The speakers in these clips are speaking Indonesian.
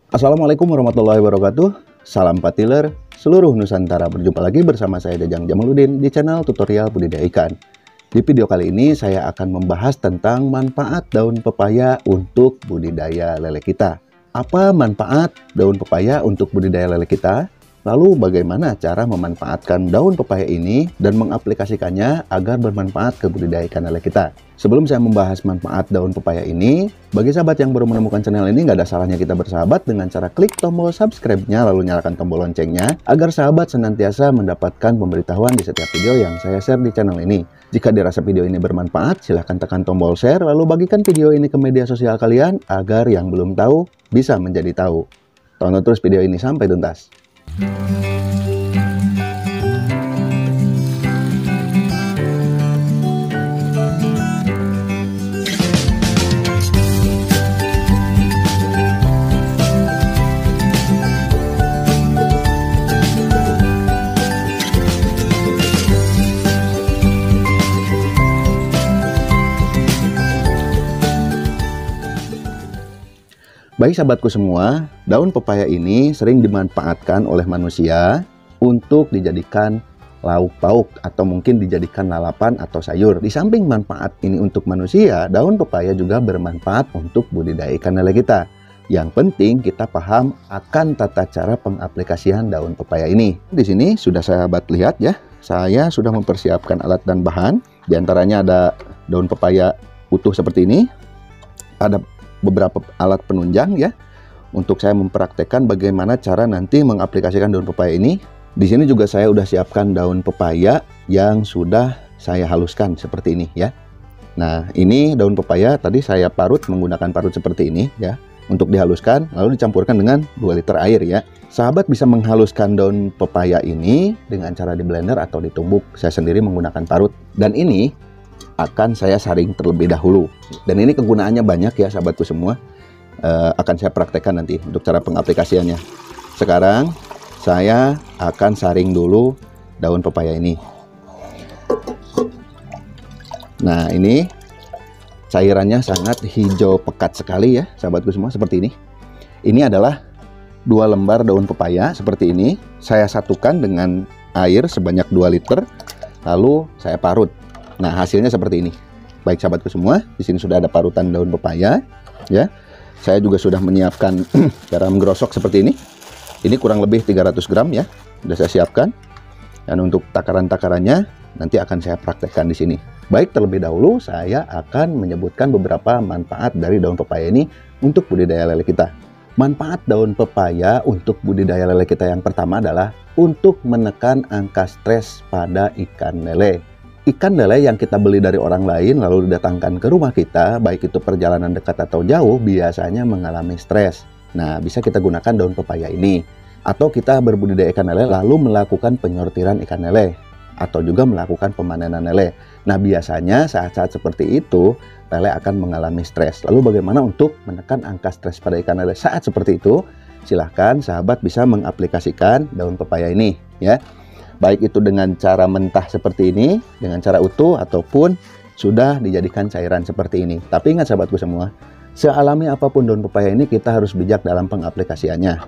Assalamualaikum warahmatullahi wabarakatuh. Salam patiler seluruh Nusantara. Berjumpa lagi bersama saya Jajang Jamaluddin di channel tutorial budidaya ikan. Di video kali ini saya akan membahas tentang manfaat daun pepaya untuk budidaya lele kita. Apa manfaat daun pepaya untuk budidaya lele kita? Lalu bagaimana cara memanfaatkan daun pepaya ini dan mengaplikasikannya agar bermanfaat ke budidaya ikan lele kita? Sebelum saya membahas manfaat daun pepaya ini, bagi sahabat yang baru menemukan channel ini, nggak ada salahnya kita bersahabat dengan cara klik tombol subscribe-nya lalu nyalakan tombol loncengnya agar sahabat senantiasa mendapatkan pemberitahuan di setiap video yang saya share di channel ini. Jika dirasa video ini bermanfaat, silahkan tekan tombol share lalu bagikan video ini ke media sosial kalian agar yang belum tahu bisa menjadi tahu. Tonton terus video ini sampai tuntas. Baik sahabatku semua, daun pepaya ini sering dimanfaatkan oleh manusia untuk dijadikan lauk pauk atau mungkin dijadikan lalapan atau sayur. Di samping manfaat ini untuk manusia, daun pepaya juga bermanfaat untuk budidaya ikan lele kita. Yang penting kita paham akan tata cara pengaplikasian daun pepaya ini. Di sini sudah sahabat lihat ya, saya sudah mempersiapkan alat dan bahan. Di antaranya ada daun pepaya utuh seperti ini, ada beberapa alat penunjang ya untuk saya mempraktekkan bagaimana cara nanti mengaplikasikan daun pepaya ini. Di sini juga saya udah siapkan daun pepaya yang sudah saya haluskan seperti ini ya. Nah, ini daun pepaya tadi saya parut menggunakan parut seperti ini ya untuk dihaluskan lalu dicampurkan dengan 2 liter air ya. Sahabat bisa menghaluskan daun pepaya ini dengan cara di blender atau ditumbuk. Saya sendiri menggunakan parut dan ini akan saya saring terlebih dahulu, dan ini kegunaannya banyak ya sahabatku semua. Akan saya praktekkan nanti untuk cara pengaplikasiannya. Sekarang saya akan saring dulu daun pepaya ini. Nah, ini cairannya sangat hijau pekat sekali ya sahabatku semua, seperti ini. Ini adalah 2 lembar daun pepaya seperti ini. Saya satukan dengan air sebanyak 2 liter lalu saya parut. Nah, hasilnya seperti ini. Baik sahabatku semua, di sini sudah ada parutan daun pepaya ya. Saya juga sudah menyiapkan garam grosok seperti ini. Ini kurang lebih 300 gram ya. Sudah saya siapkan. Dan untuk takaran-takarannya nanti akan saya praktekkan di sini. Baik, terlebih dahulu saya akan menyebutkan beberapa manfaat dari daun pepaya ini untuk budidaya lele kita. Manfaat daun pepaya untuk budidaya lele kita yang pertama adalah untuk menekan angka stres pada ikan lele. Ikan lele yang kita beli dari orang lain lalu didatangkan ke rumah kita, baik itu perjalanan dekat atau jauh, biasanya mengalami stres. Nah, bisa kita gunakan daun pepaya ini. Atau kita berbudidaya ikan lele lalu melakukan penyortiran ikan lele. Atau juga melakukan pemanenan lele. Nah, biasanya saat-saat seperti itu, lele akan mengalami stres. Lalu bagaimana untuk menekan angka stres pada ikan lele saat seperti itu? Silahkan sahabat bisa mengaplikasikan daun pepaya ini ya. Baik itu dengan cara mentah seperti ini, dengan cara utuh, ataupun sudah dijadikan cairan seperti ini. Tapi ingat sahabatku semua, sealami apapun daun pepaya ini, kita harus bijak dalam pengaplikasiannya.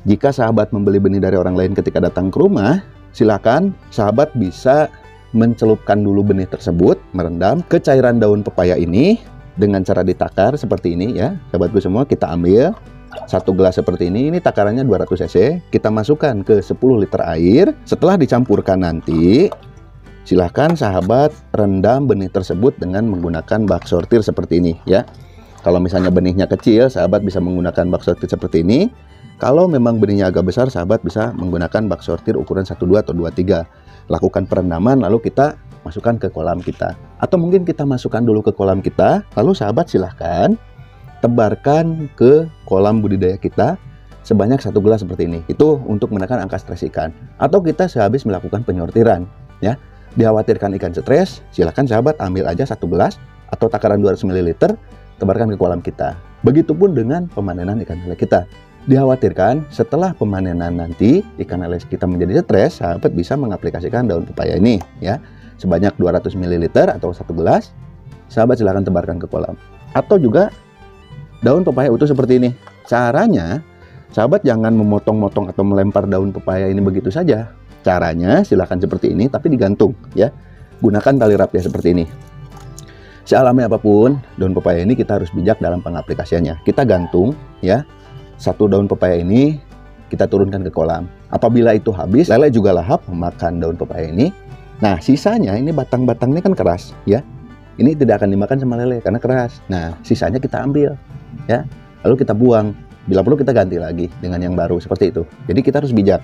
Jika sahabat membeli benih dari orang lain ketika datang ke rumah, silakan sahabat bisa mencelupkan dulu benih tersebut, merendam ke cairan daun pepaya ini dengan cara ditakar seperti ini ya. Sahabatku semua, kita ambil 1 gelas seperti ini takarannya 200 cc, kita masukkan ke 10 liter air. Setelah dicampurkan nanti, silahkan sahabat rendam benih tersebut dengan menggunakan bak sortir seperti ini ya. Kalau misalnya benihnya kecil, sahabat bisa menggunakan bak sortir seperti ini. Kalau memang benihnya agak besar, sahabat bisa menggunakan bak sortir ukuran 12 atau 23. Lakukan perendaman lalu kita masukkan ke kolam kita. Atau mungkin kita masukkan dulu ke kolam kita, lalu sahabat silahkan tebarkan ke kolam budidaya kita sebanyak 1 gelas seperti ini. Itu untuk menekan angka stres ikan. Atau kita sehabis melakukan penyortiran ya. Dikhawatirkan ikan stres, silahkan sahabat ambil aja 1 gelas atau takaran 200 ml, tebarkan ke kolam kita. Begitupun dengan pemanenan ikan lele kita. Dikhawatirkan setelah pemanenan nanti ikan lele kita menjadi stres, sahabat bisa mengaplikasikan daun pepaya ini ya. Sebanyak 200 ml atau 1 gelas, sahabat silahkan tebarkan ke kolam. Atau juga daun pepaya utuh seperti ini. Caranya, Sahabat jangan memotong-motong atau melempar daun pepaya ini begitu saja. Caranya silahkan seperti ini, tapi digantung ya. Gunakan tali rapia seperti ini. Sealami apapun daun pepaya ini, kita harus bijak dalam pengaplikasiannya. Kita gantung ya, satu daun pepaya ini kita turunkan ke kolam. Apabila itu habis, lele juga lahap memakan daun pepaya ini. Nah, sisanya ini batang-batangnya kan keras ya. Ini tidak akan dimakan sama lele karena keras. Nah, sisanya kita ambil ya. Lalu kita buang. Bila perlu kita ganti lagi dengan yang baru seperti itu. Jadi kita harus bijak.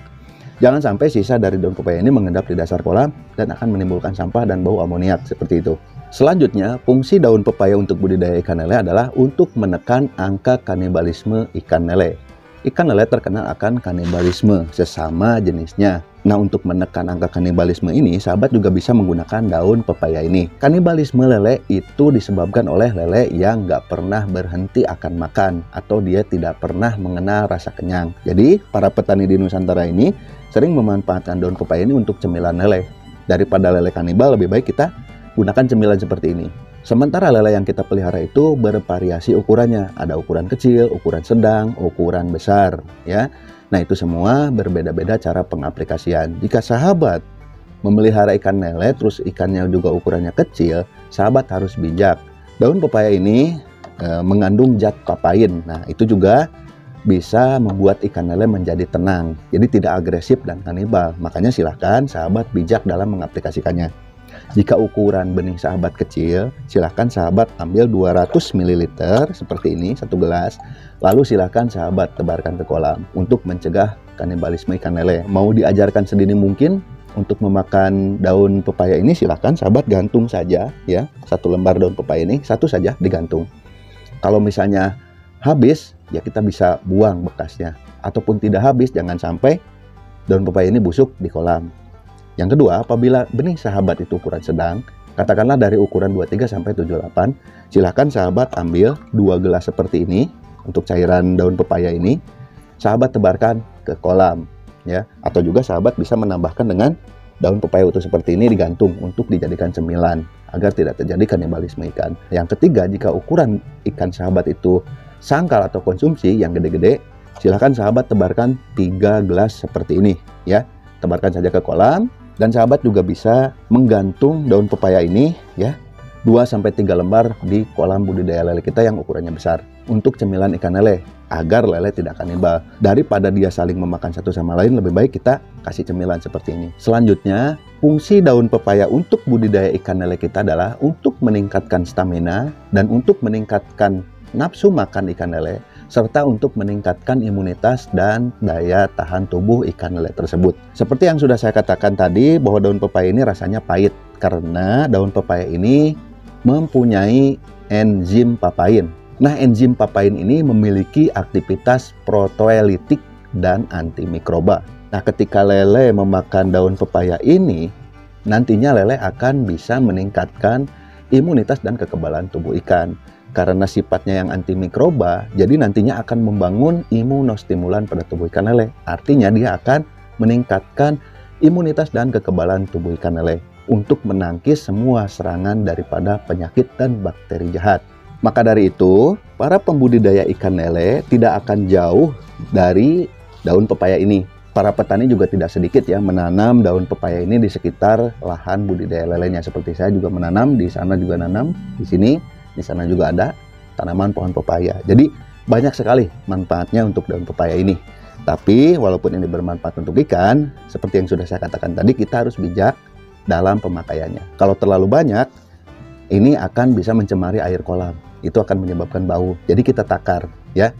Jangan sampai sisa dari daun pepaya ini mengendap di dasar kolam dan akan menimbulkan sampah dan bau amoniak seperti itu. Selanjutnya, fungsi daun pepaya untuk budidaya ikan lele adalah untuk menekan angka kanibalisme ikan lele. Ikan lele terkenal akan kanibalisme sesama jenisnya. Nah, untuk menekan angka kanibalisme ini, sahabat juga bisa menggunakan daun pepaya ini. Kanibalisme lele itu disebabkan oleh lele yang nggak pernah berhenti akan makan atau dia tidak pernah mengenal rasa kenyang. Jadi, para petani di Nusantara ini sering memanfaatkan daun pepaya ini untuk cemilan lele. Daripada lele kanibal, lebih baik kita gunakan cemilan seperti ini. Sementara lele yang kita pelihara itu bervariasi ukurannya. Ada ukuran kecil, ukuran sedang, ukuran besar ya. Nah, itu semua berbeda-beda cara pengaplikasian. Jika sahabat memelihara ikan lele terus ikannya juga ukurannya kecil, sahabat harus bijak. Daun pepaya ini mengandung zat papain. Nah, itu juga bisa membuat ikan lele menjadi tenang. Jadi tidak agresif dan kanibal. Makanya silahkan sahabat bijak dalam mengaplikasikannya. Jika ukuran benih sahabat kecil, silahkan sahabat ambil 200 ml seperti ini, 1 gelas. Lalu silahkan sahabat tebarkan ke kolam untuk mencegah kanibalisme ikan lele. Mau diajarkan sedini mungkin untuk memakan daun pepaya ini, silahkan sahabat gantung saja ya. 1 lembar daun pepaya ini, 1 saja digantung. Kalau misalnya habis, ya kita bisa buang bekasnya. Ataupun tidak habis, jangan sampai daun pepaya ini busuk di kolam. Yang kedua, apabila benih sahabat itu ukuran sedang, katakanlah dari ukuran 23 sampai 78, silahkan sahabat ambil 2 gelas seperti ini untuk cairan daun pepaya ini, sahabat tebarkan ke kolam ya. Atau juga sahabat bisa menambahkan dengan daun pepaya utuh seperti ini digantung untuk dijadikan cemilan agar tidak terjadi kanibalisme ikan. Yang ketiga, jika ukuran ikan sahabat itu sangkal atau konsumsi yang gede-gede, silahkan sahabat tebarkan 3 gelas seperti ini ya. Tebarkan saja ke kolam. Dan sahabat juga bisa menggantung daun pepaya ini ya 2-3 lembar di kolam budidaya lele kita yang ukurannya besar untuk cemilan ikan lele agar lele tidak kanibal. Daripada dia saling memakan satu sama lain, lebih baik kita kasih cemilan seperti ini. Selanjutnya, fungsi daun pepaya untuk budidaya ikan lele kita adalah untuk meningkatkan stamina dan untuk meningkatkan nafsu makan ikan lele, serta untuk meningkatkan imunitas dan daya tahan tubuh ikan lele tersebut. Seperti yang sudah saya katakan tadi, bahwa daun pepaya ini rasanya pahit karena daun pepaya ini mempunyai enzim papain. Nah, enzim papain ini memiliki aktivitas proteolitik dan antimikroba. Nah, ketika lele memakan daun pepaya ini, nantinya lele akan bisa meningkatkan imunitas dan kekebalan tubuh ikan. Karena sifatnya yang antimikroba, jadi nantinya akan membangun imunostimulan pada tubuh ikan lele. Artinya dia akan meningkatkan imunitas dan kekebalan tubuh ikan lele untuk menangkis semua serangan daripada penyakit dan bakteri jahat. Maka dari itu, para pembudidaya ikan lele tidak akan jauh dari daun pepaya ini. Para petani juga tidak sedikit ya menanam daun pepaya ini di sekitar lahan budidaya lelenya. Seperti saya juga menanam, di sana juga nanam, di sini. Di sana juga ada tanaman pohon pepaya. Jadi banyak sekali manfaatnya untuk daun pepaya ini. Tapi walaupun ini bermanfaat untuk ikan, seperti yang sudah saya katakan tadi, kita harus bijak dalam pemakaiannya. Kalau terlalu banyak, ini akan bisa mencemari air kolam. Itu akan menyebabkan bau. Jadi kita takar ya.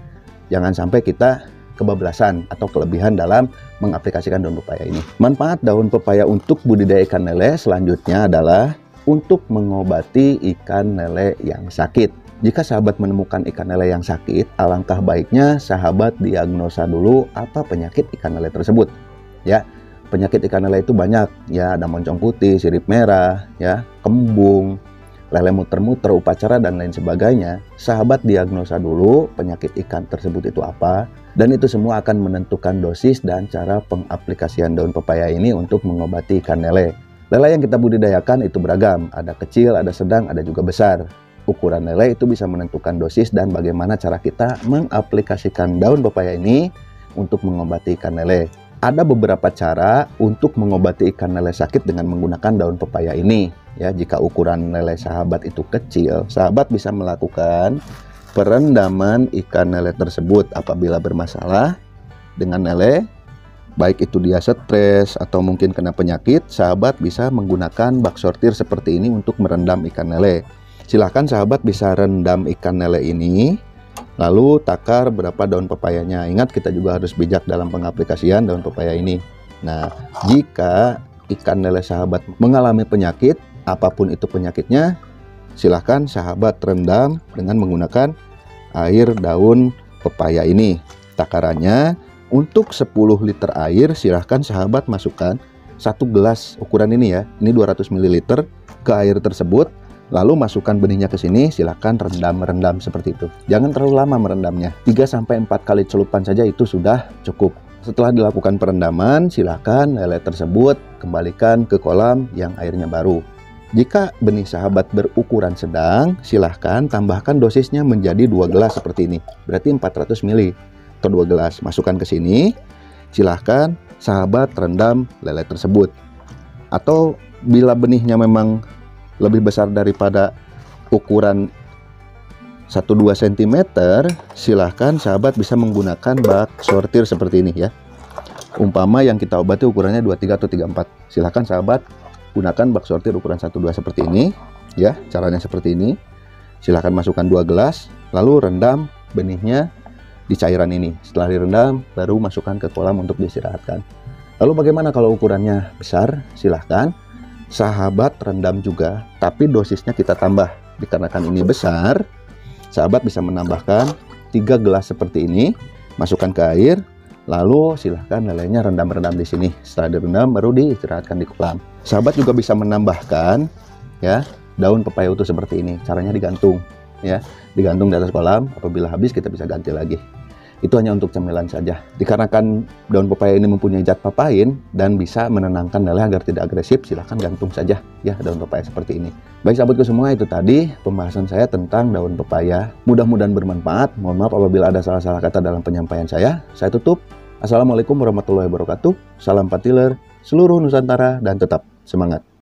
Jangan sampai kita kebablasan atau kelebihan dalam mengaplikasikan daun pepaya ini. Manfaat daun pepaya untuk budidaya ikan lele selanjutnya adalah untuk mengobati ikan lele yang sakit. Jika sahabat menemukan ikan lele yang sakit, alangkah baiknya sahabat diagnosa dulu apa penyakit ikan lele tersebut. Ya, penyakit ikan lele itu banyak. Ya, ada moncong putih, sirip merah, ya, kembung, lele muter-muter, upacara dan lain sebagainya. Sahabat diagnosa dulu penyakit ikan tersebut itu apa, dan itu semua akan menentukan dosis dan cara pengaplikasian daun pepaya ini untuk mengobati ikan lele. Lele yang kita budidayakan itu beragam, ada kecil, ada sedang, ada juga besar. Ukuran lele itu bisa menentukan dosis dan bagaimana cara kita mengaplikasikan daun pepaya ini untuk mengobati ikan lele. Ada beberapa cara untuk mengobati ikan lele sakit dengan menggunakan daun pepaya ini. Ya, jika ukuran lele sahabat itu kecil, sahabat bisa melakukan perendaman ikan lele tersebut apabila bermasalah dengan lele, baik itu dia stres atau mungkin kena penyakit, sahabat bisa menggunakan bak sortir seperti ini untuk merendam ikan lele. Silahkan sahabat bisa rendam ikan lele ini, lalu takar berapa daun pepayanya. Ingat, kita juga harus bijak dalam pengaplikasian daun pepaya ini. Nah, jika ikan lele sahabat mengalami penyakit, apapun itu penyakitnya, silahkan sahabat rendam dengan menggunakan air daun pepaya ini. Takarannya untuk 10 liter air, silahkan sahabat masukkan 1 gelas ukuran ini ya. Ini 200 ml ke air tersebut. Lalu masukkan benihnya ke sini, silahkan rendam seperti itu. Jangan terlalu lama merendamnya. 3-4 kali celupan saja itu sudah cukup. Setelah dilakukan perendaman, silahkan lele tersebut kembalikan ke kolam yang airnya baru. Jika benih sahabat berukuran sedang, silahkan tambahkan dosisnya menjadi 2 gelas seperti ini. Berarti 400 ml atau 2 gelas. Masukkan ke sini, silahkan sahabat rendam lele tersebut. Atau bila benihnya memang lebih besar daripada ukuran 1-2 cm, silahkan sahabat bisa menggunakan bak sortir seperti ini ya. Umpama yang kita obati ukurannya 23 atau 34, silahkan sahabat gunakan bak sortir ukuran 1-2 seperti ini ya. Caranya seperti ini. Silahkan masukkan 2 gelas, lalu rendam benihnya di cairan ini. Setelah direndam, baru masukkan ke kolam untuk diistirahatkan. Lalu bagaimana kalau ukurannya besar? Silahkan sahabat rendam juga, tapi dosisnya kita tambah. Dikarenakan ini besar, sahabat bisa menambahkan 3 gelas seperti ini, masukkan ke air, lalu silahkan lelenya rendam di sini. Setelah direndam, baru diistirahatkan di kolam. Sahabat juga bisa menambahkan ya daun pepaya utuh seperti ini. Caranya digantung ya, digantung di atas kolam. Apabila habis, kita bisa ganti lagi. Itu hanya untuk cemilan saja. Dikarenakan daun pepaya ini mempunyai zat papain dan bisa menenangkan lele agar tidak agresif, silahkan gantung saja ya daun pepaya seperti ini. Baik sahabatku semua, itu tadi pembahasan saya tentang daun pepaya. Mudah-mudahan bermanfaat. Mohon maaf apabila ada salah-salah kata dalam penyampaian saya. Saya tutup. Assalamualaikum warahmatullahi wabarakatuh. Salam patiler seluruh Nusantara dan tetap semangat.